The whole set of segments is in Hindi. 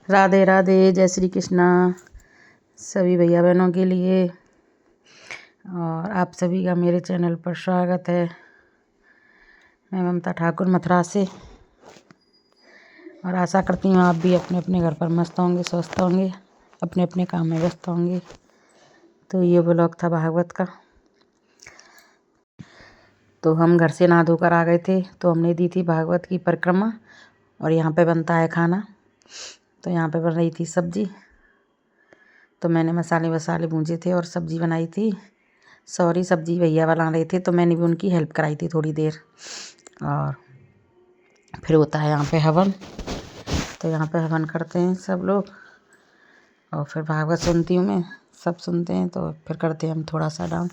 राधे राधे, जय श्री कृष्णा सभी भैया बहनों के लिए। और आप सभी का मेरे चैनल पर स्वागत है। मैं ममता ठाकुर मथुरा से, और आशा करती हूँ आप भी अपने अपने घर पर मस्त होंगे, स्वस्थ होंगे, अपने अपने काम में व्यस्त होंगे। तो ये ब्लॉग था भागवत का। तो हम घर से नहा धोकर आ गए थे, तो हमने दी थी भागवत की परिक्रमा। और यहाँ पे बनता है खाना। तो यहाँ पे बन रही थी सब्जी। तो मैंने मसाले वसाले भूंजे थे और सब्जी बनाई थी। सॉरी, सब्जी भैया बना रहे थे तो मैंने भी उनकी हेल्प कराई थी थोड़ी देर। और फिर होता है यहाँ पे हवन। तो यहाँ पे हवन करते हैं सब लोग, और फिर भागवत सुनती हूँ मैं। सब सुनते हैं तो फिर करते हैं हम थोड़ा सा डाउन।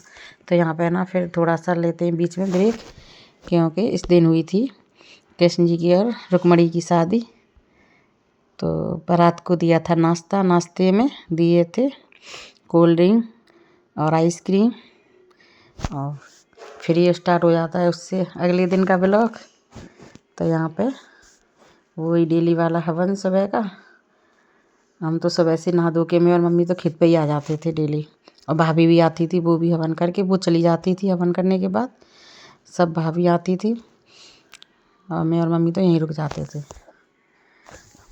तो यहाँ पे ना फिर थोड़ा सा लेते हैं बीच में ब्रेक, क्योंकि इस दिन हुई थी कृष्ण जी की और रुक्मणी की शादी। तो बारात को दिया था नाश्ता, नाश्ते में दिए थे कोल्ड ड्रिंक और आइसक्रीम। और फिर ये स्टार्ट हो जाता है उससे अगले दिन का ब्लॉग। तो यहाँ पे वही डेली वाला हवन सुबह का। हम तो सुबह से नहा धो के, मैं और मम्मी तो खेत पे ही आ जाते थे डेली। और भाभी भी आती थी, वो भी हवन करके वो चली जाती थी। हवन करने के बाद सब भाभी आती थी और मैं और मम्मी तो यहीं रुक जाते थे।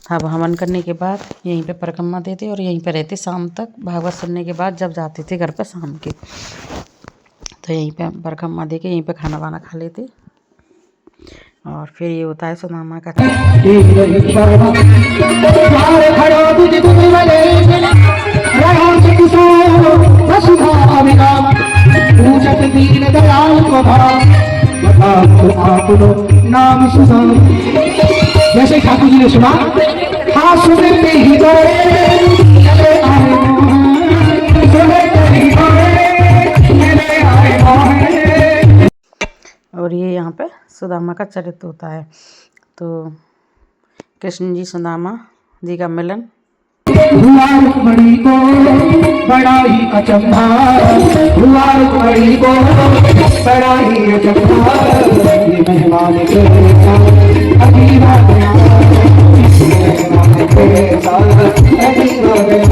अब हवन करने के बाद यहीं पे परिक्रमा देते और यहीं पे रहते शाम तक। भागवत सुनने के बाद जब जाते थे घर पे शाम के, तो यहीं पे परिक्रमा दे के यहीं पे खाना वाना खा लेते। और फिर ये होता है सुदामा का नाम सुदाम। जैसे ठाकुर जी ने सुना, हाँ सुनते ही और ये यहाँ पे सुदामा का चरित्र होता है। तो कृष्ण जी सुदामा जी का मिलन। हुआ रुक्मणी को बड़ा ही अचंभा, हुआ रुक्मणी को बड़ा ही अचंभा। ये मेहमान के अजीबा गया, मेहमान के साथ अजीबा गया।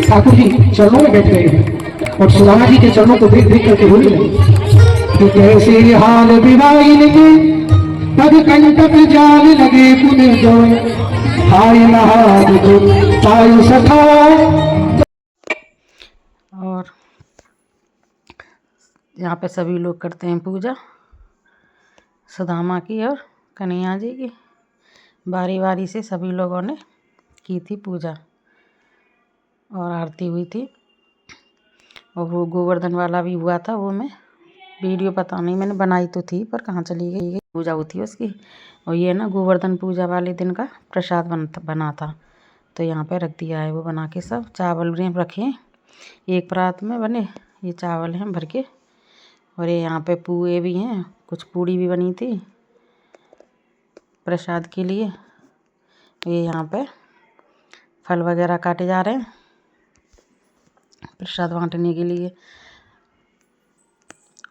ठाकुर जी चरणों में बैठ गए हैं और सुदामा जी के चरणों को देख देख करके बोल रहे कि कैसे हाल विवाहिन के पग कंटक जाल लगे पुण्य जो हाय नहाद जो पाय सखा। और यहाँ पे सभी लोग करते हैं पूजा सुदामा की और कन्हैया जी की। बारी बारी से सभी लोगों ने की थी पूजा और आरती हुई थी। और वो गोवर्धन वाला भी हुआ था, वो मैं वीडियो पता नहीं मैंने बनाई तो थी पर कहाँ चली गई। पूजा होती है उसकी। और ये ना गोवर्धन पूजा वाले दिन का प्रसाद बना था। तो यहाँ पे रख दिया है वो बना के। सब चावल रखे हैं एक परात में बने। ये चावल हैं भर के। और ये यहाँ पे पुए भी हैं, कुछ पूड़ी भी बनी थी प्रसाद के लिए। ये यहाँ पे फल वगैरह काटे जा रहे हैं प्रसाद बांटने के लिए।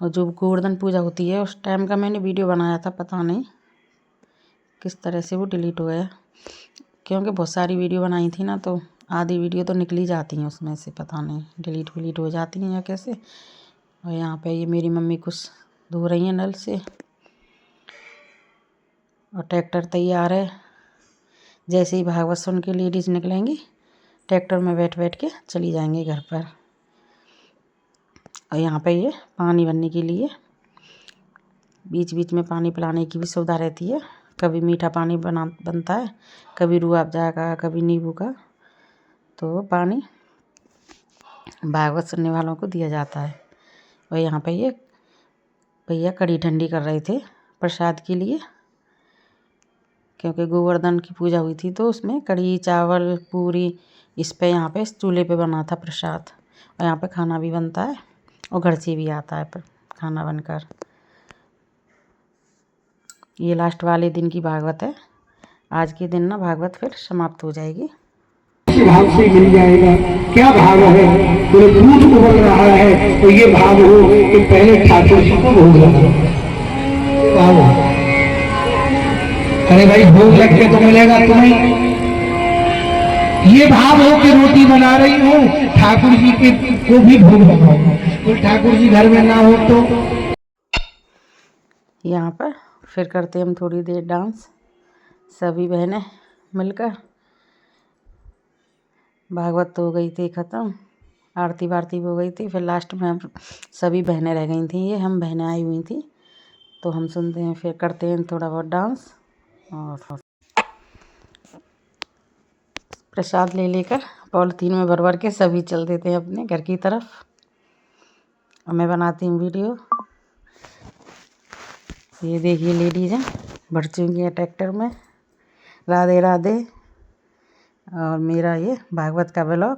और जो गोवर्धन पूजा होती है उस टाइम का मैंने वीडियो बनाया था, पता नहीं किस तरह से वो डिलीट हो गया, क्योंकि बहुत सारी वीडियो बनाई थी ना, तो आधी वीडियो तो निकली जाती हैं उसमें से, पता नहीं डिलीट हो जाती हैं या कैसे। और यहाँ पे ये मेरी मम्मी कुछ धो रही हैं नल से। और ट्रैक्टर तैयार है। जैसे ही भागवत सुन के लेडीज़ निकलेंगी ट्रैक्टर में बैठ बैठ के चली जाएंगी घर पर। और यहाँ पे ये पानी भरने के लिए बीच बीच में पानी पिलाने की भी सुविधा रहती है। कभी मीठा पानी बनता है, कभी रूह अफ़ज़ा का, कभी नींबू का। तो पानी भागवत सुनने वालों को दिया जाता है। और यहाँ पे ये भैया कड़ी ठंडी कर रहे थे प्रसाद के लिए, क्योंकि गोवर्धन की पूजा हुई थी तो उसमें कड़ी चावल पूरी इस पे यहाँ पे इस चूल्हे पे बना था प्रसाद। और यहाँ पे खाना भी बनता है और घर से भी आता है खाना बनकर। ये लास्ट वाले दिन की भागवत है। आज के दिन ना भागवत फिर समाप्त हो जाएगी। इस भाव से मिल जाएगा। क्या भाव है? बोले दूध उबल रहा है तो ये भाव हो कि पहले ठाकुर जी को भोग लगा। अरे भाई भोग लग के तो मिलेगा तुम्हें। ये भाव हो कि रोटी बना रही हूँ, ठाकुर जी के को भी भोग लगाओ। तो ठाकुर जी घर में ना हो तो यहाँ पर फिर करते हम थोड़ी देर डांस, सभी बहनें मिलकर। भागवत तो हो गई थी ख़त्म, आरती वारती हो गई थी, फिर लास्ट में हम सभी बहनें रह गई थी। ये हम बहनें आई हुई थी, तो हम सुनते हैं, फिर करते हैं थोड़ा बहुत डांस और प्रसाद ले लेकर पॉलिथीन में भर भर के सभी चल देते हैं अपने घर की तरफ। और मैं बनाती हूँ वीडियो। ये देखिए लेडीज़ हैं बढ़ चुकी हैं ट्रैक्टर में। राधे राधे। और मेरा ये भागवत का व्लॉग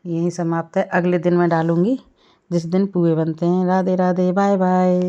यहीं समाप्त है। अगले दिन मैं डालूँगी जिस दिन पुए बनते हैं। Radhe Radhe, bye bye.